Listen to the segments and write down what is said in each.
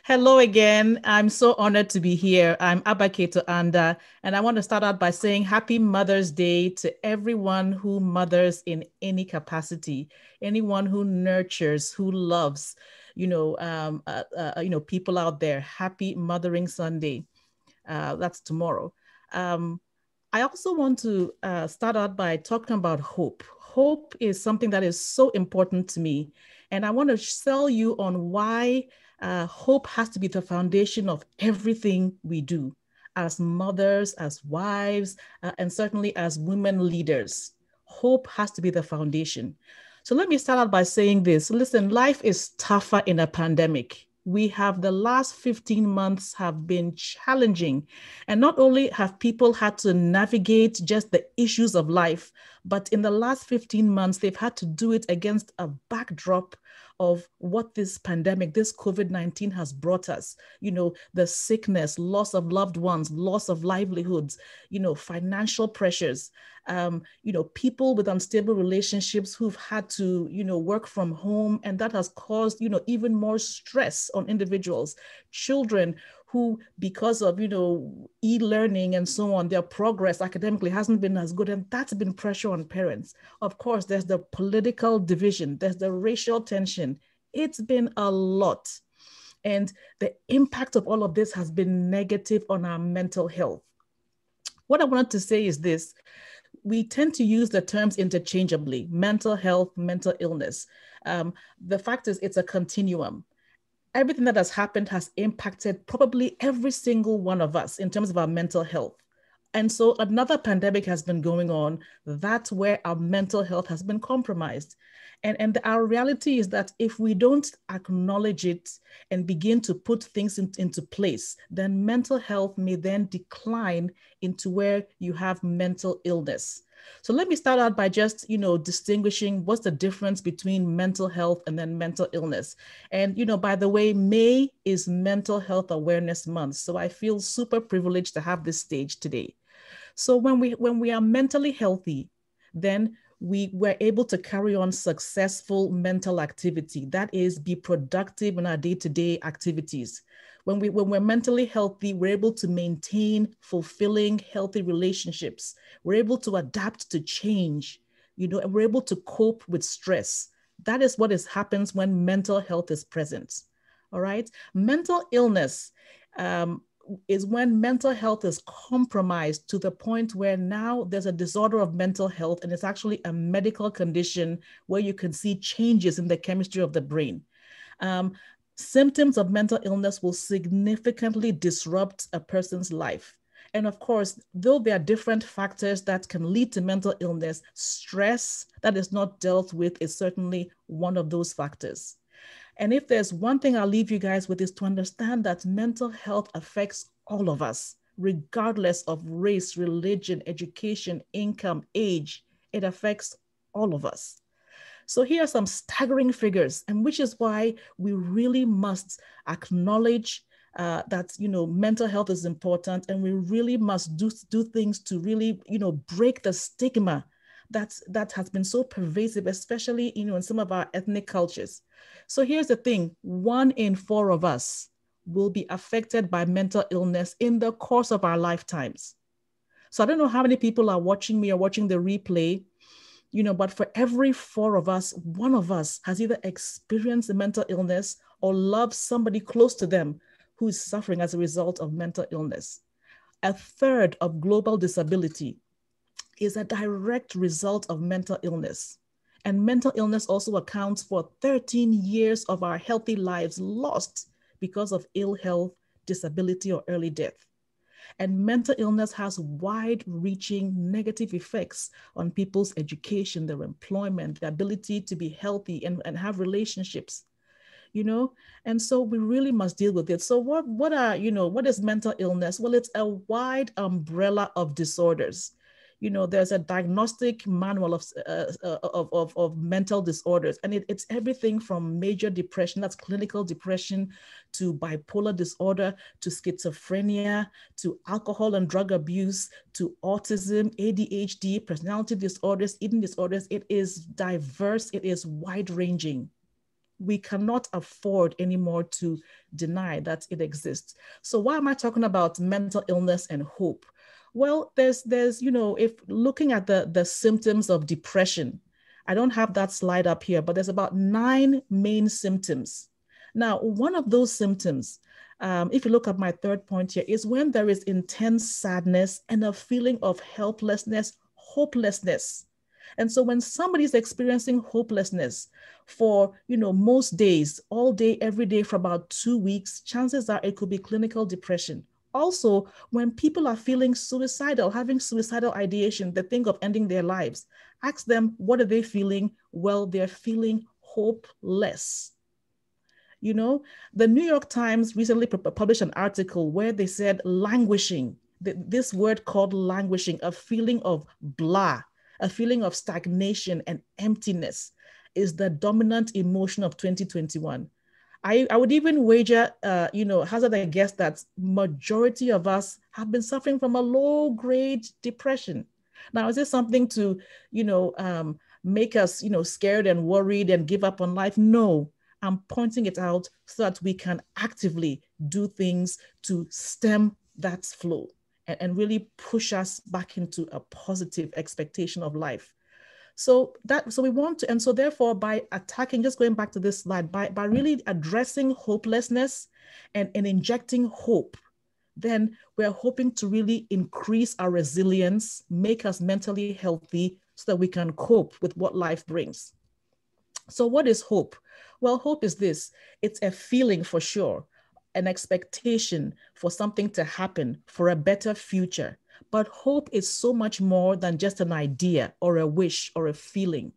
Hello again. I'm so honored to be here. I'm Cato Andah, and I want to start out by saying Happy Mother's Day to everyone who mothers in any capacity, anyone who nurtures, who loves, people out there. Happy Mothering Sunday. That's tomorrow. Um, I also want to start out by talking about hope. Hope is something that is so important to me. And I want to sell you on why hope has to be the foundation of everything we do as mothers, as wives, and certainly as women leaders. Hope has to be the foundation. So let me start out by saying this. Listen, life is tougher in a pandemic. We have the last 15 months have been challenging. And not only have people had to navigate just the issues of life, but in the last 15 months, they've had to do it against a backdrop of what this pandemic, this COVID-19 has brought us, the sickness, loss of loved ones, loss of livelihoods, financial pressures, people with unstable relationships who've had to, work from home, and that has caused, even more stress on individuals, children who, because of, e-learning and so on, their progress academically hasn't been as good, and that's been pressure on parents. Of course, there's the political division, there's the racial tension. It's been a lot. And the impact of all of this has been negative on our mental health. What I wanted to say is this: we tend to use the terms interchangeably, mental health, mental illness. The fact is, it's a continuum. Everything that has happened has impacted probably every single one of us in terms of our mental health. And so another pandemic has been going on. That's where our mental health has been compromised. And our reality is that if we don't acknowledge it and begin to put things into place, then mental health may then decline into where you have mental illness. So let me start out by just, distinguishing what's the difference between mental health and then mental illness. And, by the way, May is Mental Health Awareness Month. So I feel super privileged to have this stage today. So when we are mentally healthy, then we were able to carry on successful mental activity. That is, be productive in our day-to-day activities. When we're mentally healthy, we're able to maintain fulfilling, healthy relationships. We're able to adapt to change, and we're able to cope with stress. That is what happens when mental health is present. All right. Mental illness is when mental health is compromised to the point where now there's a disorder of mental health, and it's actually a medical condition where you can see changes in the chemistry of the brain. Symptoms of mental illness will significantly disrupt a person's life. And of course, though there are different factors that can lead to mental illness, stress that is not dealt with is certainly one of those factors. And if there's one thing I'll leave you guys with, is to understand that mental health affects all of us, regardless of race, religion, education, income, age. It affects all of us. So here are some staggering figures, and which is why we really must acknowledge that, mental health is important, and we really must do things to really, break the stigma that has been so pervasive, especially, in some of our ethnic cultures. So here's the thing: 1 in 4 of us will be affected by mental illness in the course of our lifetimes. So I don't know how many people are watching me or watching the replay, but for every 4 of us, 1 of us has either experienced a mental illness or loves somebody close to them who is suffering as a result of mental illness. 1/3 of global disability is a direct result of mental illness. And mental illness also accounts for 13 years of our healthy lives lost because of ill health, disability, or early death. And mental illness has wide-reaching negative effects on people's education, their employment, their ability to be healthy and have relationships, And so we really must deal with it. So what is mental illness? Well, it's a wide umbrella of disorders. There's a diagnostic manual of mental disorders, and it's everything from major depression, that's clinical depression, to bipolar disorder, to schizophrenia, to alcohol and drug abuse, to autism, ADHD, personality disorders, eating disorders. It is diverse, it is wide-ranging. we cannot afford anymore to deny that it exists. So why am I talking about mental illness and hope? Well, there's if looking at the symptoms of depression, I don't have that slide up here, but there's about 9 main symptoms. Now, one of those symptoms, if you look at my third point here, is when there is intense sadness and a feeling of helplessness, hopelessness. And so when somebody's experiencing hopelessness for, most days, all day, every day for about 2 weeks, chances are it could be clinical depression. Also, when people are feeling suicidal, having suicidal ideation, they think of ending their lives, ask them, what are they feeling? Well, they're feeling hopeless. The New York Times recently published an article where they said languishing, this word called languishing, a feeling of blah, a feeling of stagnation and emptiness is the dominant emotion of 2021. I would even wager, hazard a guess that majority of us have been suffering from a low-grade depression. Now, is this something to, make us, scared and worried and give up on life? No, I'm pointing it out so that we can actively do things to stem that flow and really push us back into a positive expectation of life. So we want to, and so therefore by attacking, just going back to this slide, by really addressing hopelessness and injecting hope, then we're hoping to really increase our resilience, make us mentally healthy so that we can cope with what life brings. So what is hope? Well, hope is this. It's a feeling for sure, an expectation for something to happen, for a better future. But hope is so much more than just an idea or a wish or a feeling.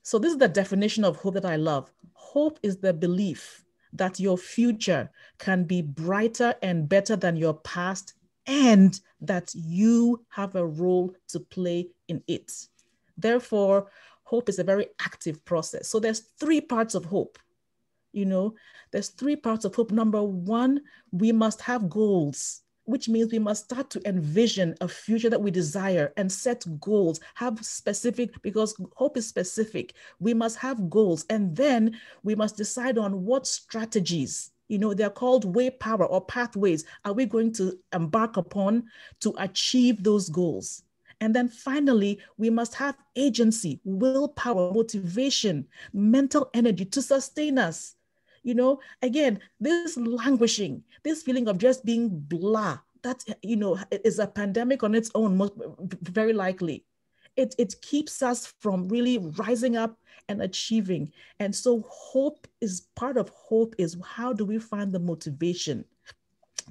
So this is the definition of hope that I love. Hope is the belief that your future can be brighter and better than your past, and that you have a role to play in it. Therefore, hope is a very active process. So there's 3 parts of hope. There's 3 parts of hope. Number 1, we must have goals, which means we must start to envision a future that we desire and set goals, have specific, because hope is specific. We must have goals, and then we must decide on what strategies, they're called way power or pathways, are we going to embark upon to achieve those goals. And then finally, we must have agency, willpower, motivation, mental energy to sustain us. Again, this languishing, this feeling of just being blah, that, is a pandemic on its own, most, very likely. It keeps us from really rising up and achieving. And so part of hope is how do we find the motivation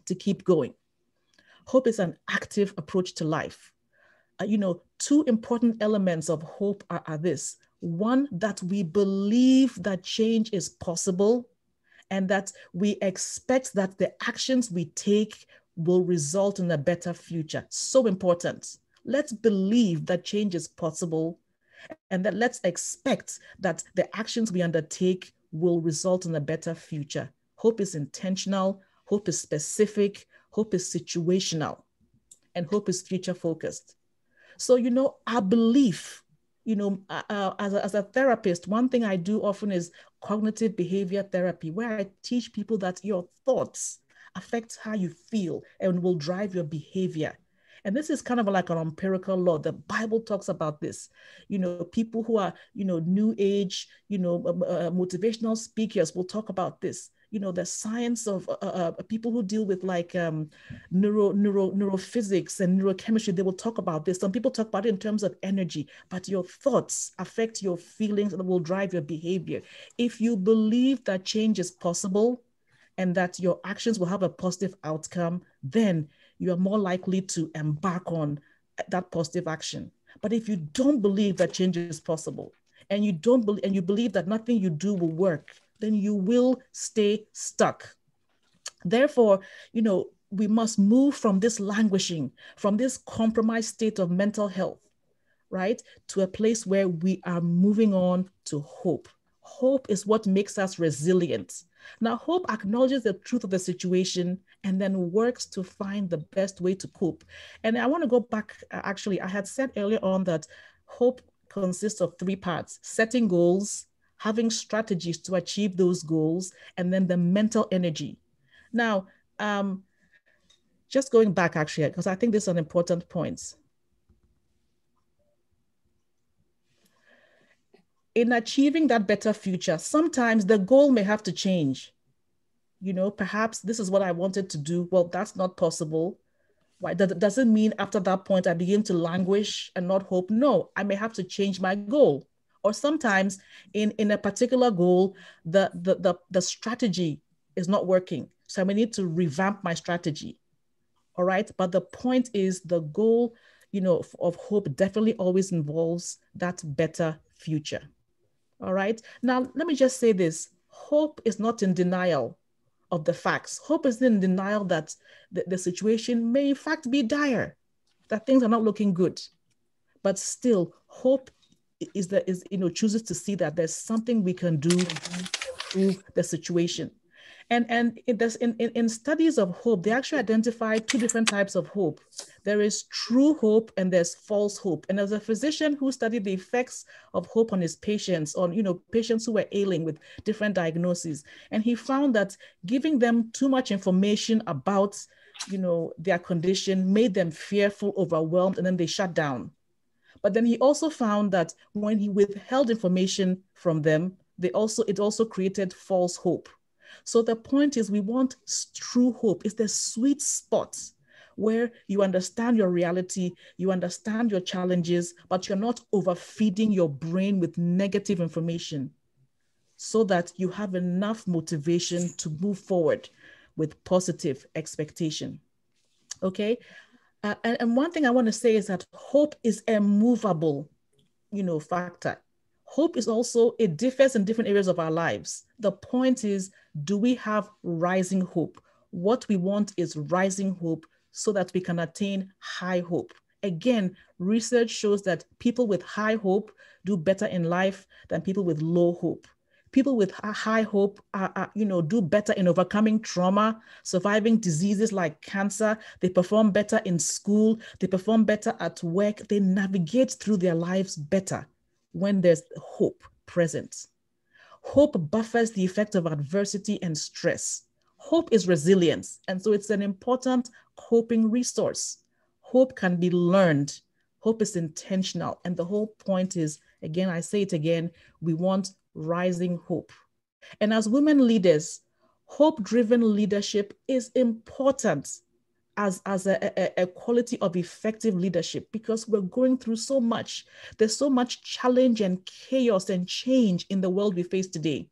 to keep going? Hope is an active approach to life. 2 important elements of hope are this. 1, that we believe that change is possible, and that we expect that the actions we take will result in a better future. So important. Let's believe that change is possible, and that let's expect that the actions we undertake will result in a better future. Hope is intentional, hope is specific, hope is situational, and hope is future focused. So, our belief, as a therapist, one thing I do often is cognitive behavior therapy, where I teach people that your thoughts affect how you feel and will drive your behavior. And this is kind of like an empirical law. The Bible talks about this. People who are, new age, motivational speakers will talk about this. The science of people who deal with like neurophysics and neurochemistry, they will talk about this. Some people talk about it in terms of energy, but your thoughts affect your feelings and will drive your behavior. If you believe that change is possible and that your actions will have a positive outcome, then you are more likely to embark on that positive action. But if you don't believe that change is possible, and you believe that nothing you do will work, then you will stay stuck. Therefore, we must move from this languishing, from this compromised state of mental health, right, to a place where we are moving on to hope. Hope is what makes us resilient. Now, hope acknowledges the truth of the situation and then works to find the best way to cope. And I want to go back, actually, I had said earlier on that hope consists of 3 parts: setting goals, having strategies to achieve those goals, and then the mental energy. Now, just going back actually, because I think this is an important point. In achieving that better future, sometimes the goal may have to change. You know, perhaps this is what I wanted to do. Well, that's not possible. Why? That doesn't mean after that point I begin to languish and not hope. No, I may have to change my goal. Or sometimes in a particular goal, the strategy is not working. So I may need to revamp my strategy. All right. But the point is the goal, you know, of hope definitely always involves that better future. All right. Now, let me just say this. Hope is not in denial of the facts. Hope is in denial that the situation may in fact be dire, that things are not looking good. But still, hope chooses to see that there's something we can do to improve the situation. And in studies of hope, they actually identify two different types of hope. There is true hope and there's false hope. And as a physician who studied the effects of hope on his patients, on patients who were ailing with different diagnoses, and he found that giving them too much information about their condition made them fearful, overwhelmed, and then they shut down. But then he also found that when he withheld information from them, it also created false hope. So the point is, we want true hope. It's the sweet spot where you understand your reality, you understand your challenges, but you're not overfeeding your brain with negative information so that you have enough motivation to move forward with positive expectation. Okay? And one thing I want to say is that hope is a movable, factor. Hope is also, it differs in different areas of our lives. The point is, do we have rising hope? What we want is rising hope so that we can attain high hope. Again, research shows that people with high hope do better in life than people with low hope. People with high hope do better in overcoming trauma, surviving diseases like cancer. They perform better in school. They perform better at work. They navigate through their lives better when there's hope present. Hope buffers the effect of adversity and stress. Hope is resilience, and so it's an important coping resource. Hope can be learned. Hope is intentional, and the whole point is, again, I say it again, we want rising hope. And as women leaders, hope-driven leadership is important as a quality of effective leadership, because we're going through so much. There's so much challenge and chaos and change in the world we face today.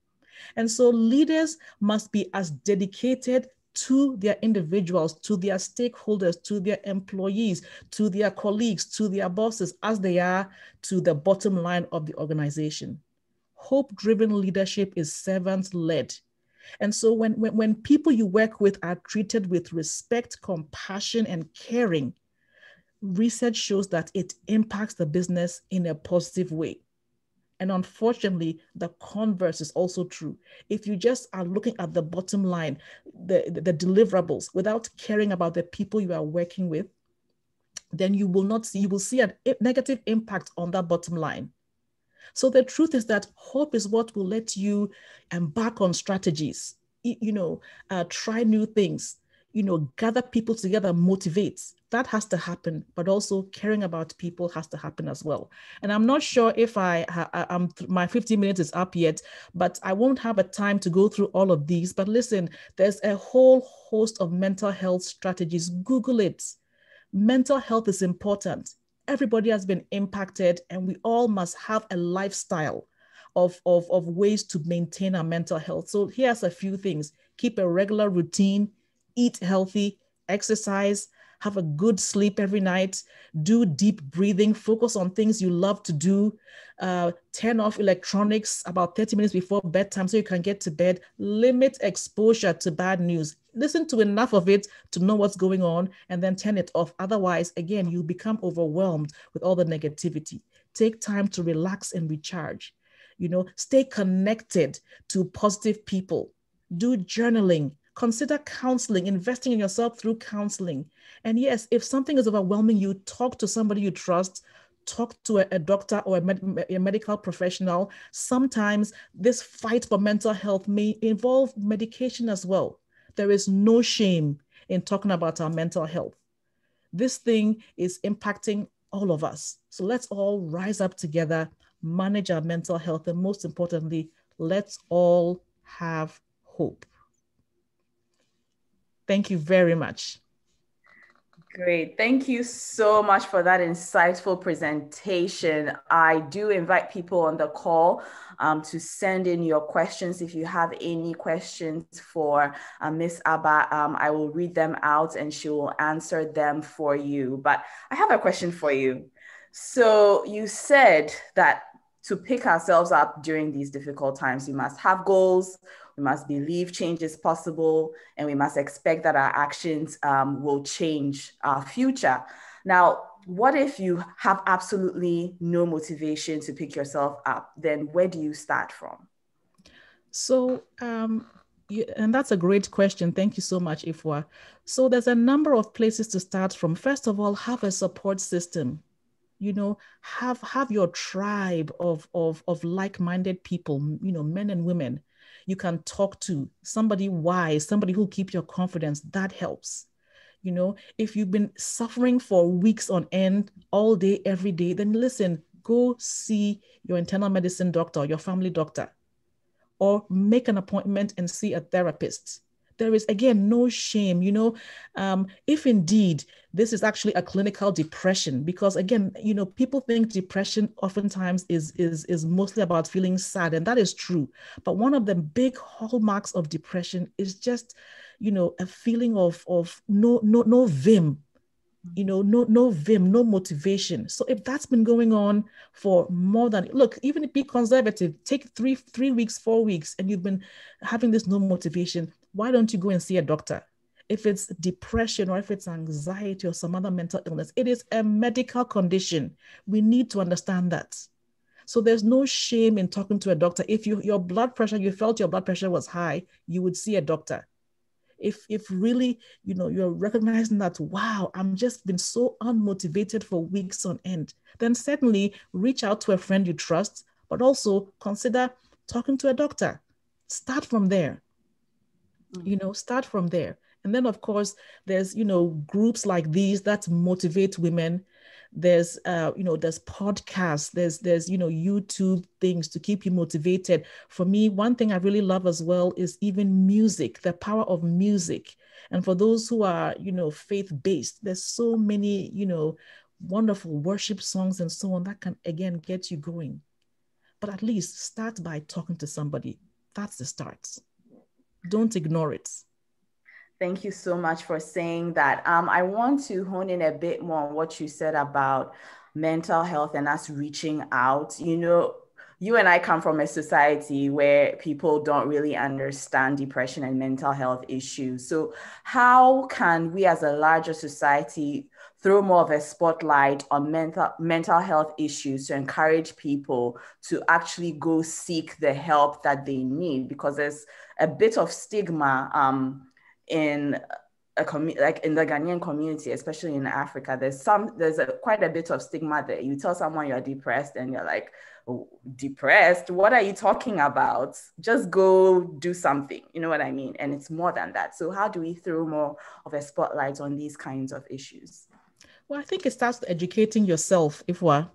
And so leaders must be as dedicated to their individuals, to their stakeholders, to their employees, to their colleagues, to their bosses, as they are to the bottom line of the organization. Hope-driven leadership is servant-led. And so when people you work with are treated with respect, compassion, and caring, research shows that it impacts the business in a positive way. And unfortunately, the converse is also true. If you just are looking at the bottom line, the deliverables, without caring about the people you are working with, then you will see a negative impact on that bottom line. So the truth is that hope is what will let you embark on strategies, try new things, gather people together, motivate. That has to happen, but also caring about people has to happen as well. And I'm not sure if my 15 minutes is up yet, but I won't have a time to go through all of these. But listen, there's a whole host of mental health strategies. Google it. Mental health is important. Everybody has been impacted, and we all must have a lifestyle of ways to maintain our mental health. So here's a few things. Keep a regular routine, eat healthy, exercise, have a good sleep every night, do deep breathing, focus on things you love to do, turn off electronics about 30 minutes before bedtime so you can get to bed, limit exposure to bad news. Listen to enough of it to know what's going on and then turn it off. Otherwise, again, you become overwhelmed with all the negativity. Take time to relax and recharge. Stay connected to positive people. Do journaling. Consider counseling, investing in yourself through counseling. And yes, if something is overwhelming you, talk to somebody you trust, talk to a doctor or a medical professional. Sometimes this fight for mental health may involve medication as well. There is no shame in talking about our mental health. This thing is impacting all of us. So let's all rise up together, manage our mental health, and most importantly, let's all have hope. Thank you very much. Great. Thank you so much for that insightful presentation. I do invite people on the call to send in your questions. If you have any questions for Ms. Abba, I will read them out and she will answer them for you. But I have a question for you. So you said that to pick ourselves up during these difficult times, we must have goals, we must believe change is possible, and we must expect that our actions will change our future. Now, what if you have absolutely no motivation to pick yourself up? Then where do you start from? So, and that's a great question. Thank you so much, Ifwa. So there's a number of places to start from. First of all, have a support system. You know, have your tribe of like-minded people, you know, men and women you can talk to, somebody wise, somebody who'll keep your confidence. That helps. You know, if you've been suffering for weeks on end, all day, every day, then listen, go see your internal medicine doctor, your family doctor, or make an appointment and see a therapist. There is, again, no shame, you know, if indeed this is actually a clinical depression, because again, you know, people think depression oftentimes is mostly about feeling sad, and that is true. But one of the big hallmarks of depression is just, you know, a feeling of no vim, you know, no vim, no motivation. So if that's been going on for more than, look, even if be conservative, take three weeks, 4 weeks, and you've been having this no motivation, why don't you go and see a doctor? If it's depression or if it's anxiety or some other mental illness, it is a medical condition. We need to understand that. So there's no shame in talking to a doctor. If your blood pressure, you felt your blood pressure was high, you would see a doctor. If really, you know, you're recognizing that, wow, I'm just been so unmotivated for weeks on end, then certainly reach out to a friend you trust, but also consider talking to a doctor. Start from there. You know, start from there. And then, of course, there's, you know, groups like these that motivate women. There's, you know, there's podcasts, there's, you know, YouTube things to keep you motivated. For me, one thing I really love as well is even music, the power of music. And for those who are, you know, faith-based, there's so many, you know, wonderful worship songs and so on that can, again, get you going. But at least start by talking to somebody. That's the start. Don't ignore it. Thank you so much for saying that. I want to hone in a bit more on what you said about mental health and us reaching out. You know, you and I come from a society where people don't really understand depression and mental health issues. So how can we as a larger society throw more of a spotlight on mental health issues to encourage people to actually go seek the help that they need? Because there's a bit of stigma in like in the Ghanaian community, especially in Africa. There's quite a bit of stigma there. You tell someone you're depressed and you're like, oh, depressed? What are you talking about? Just go do something. You know what I mean? And it's more than that. So how do we throw more of a spotlight on these kinds of issues? Well, I think it starts with educating yourself, Ifwa.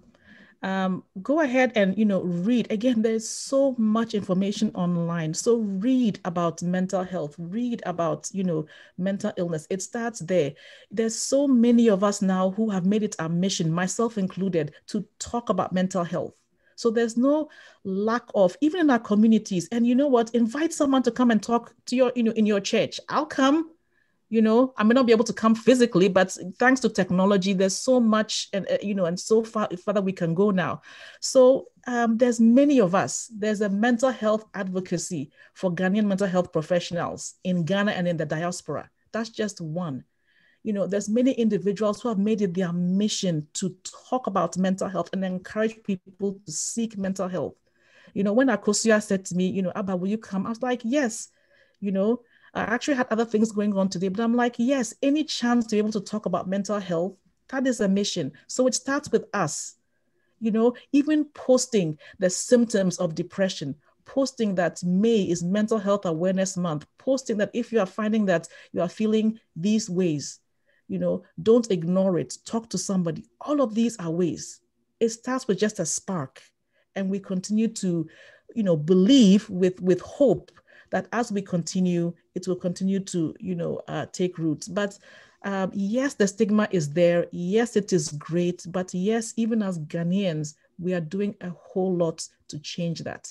Go ahead and, you know, read. Again, there's so much information online. So read about mental health, read about, you know, mental illness. It starts there. There's so many of us now who have made it our mission, myself included, to talk about mental health. So there's no lack of, even in our communities. And you know what? Invite someone to come and talk to your, you know, in your church. I'll come. You know, I may not be able to come physically, but thanks to technology, there's so much, and you know, and so far further we can go now. So there's many of us. There's a mental health advocacy for Ghanaian mental health professionals in Ghana and in the diaspora. That's just one. You know, there's many individuals who have made it their mission to talk about mental health and encourage people to seek mental health. You know, when Akosua said to me, you know, Abba, will you come? I was like, yes, you know. I actually had other things going on today, but I'm like, yes, any chance to be able to talk about mental health, that is a mission. So it starts with us. You know, even posting the symptoms of depression, posting that May is Mental Health Awareness Month, posting that if you are finding that you are feeling these ways, you know, don't ignore it, talk to somebody. All of these are ways. It starts with just a spark, and we continue to, you know, believe with hope that as we continue, it will continue to, you know, take root. But yes, the stigma is there. Yes, it is great. But yes, even as Ghanaians, we are doing a whole lot to change that.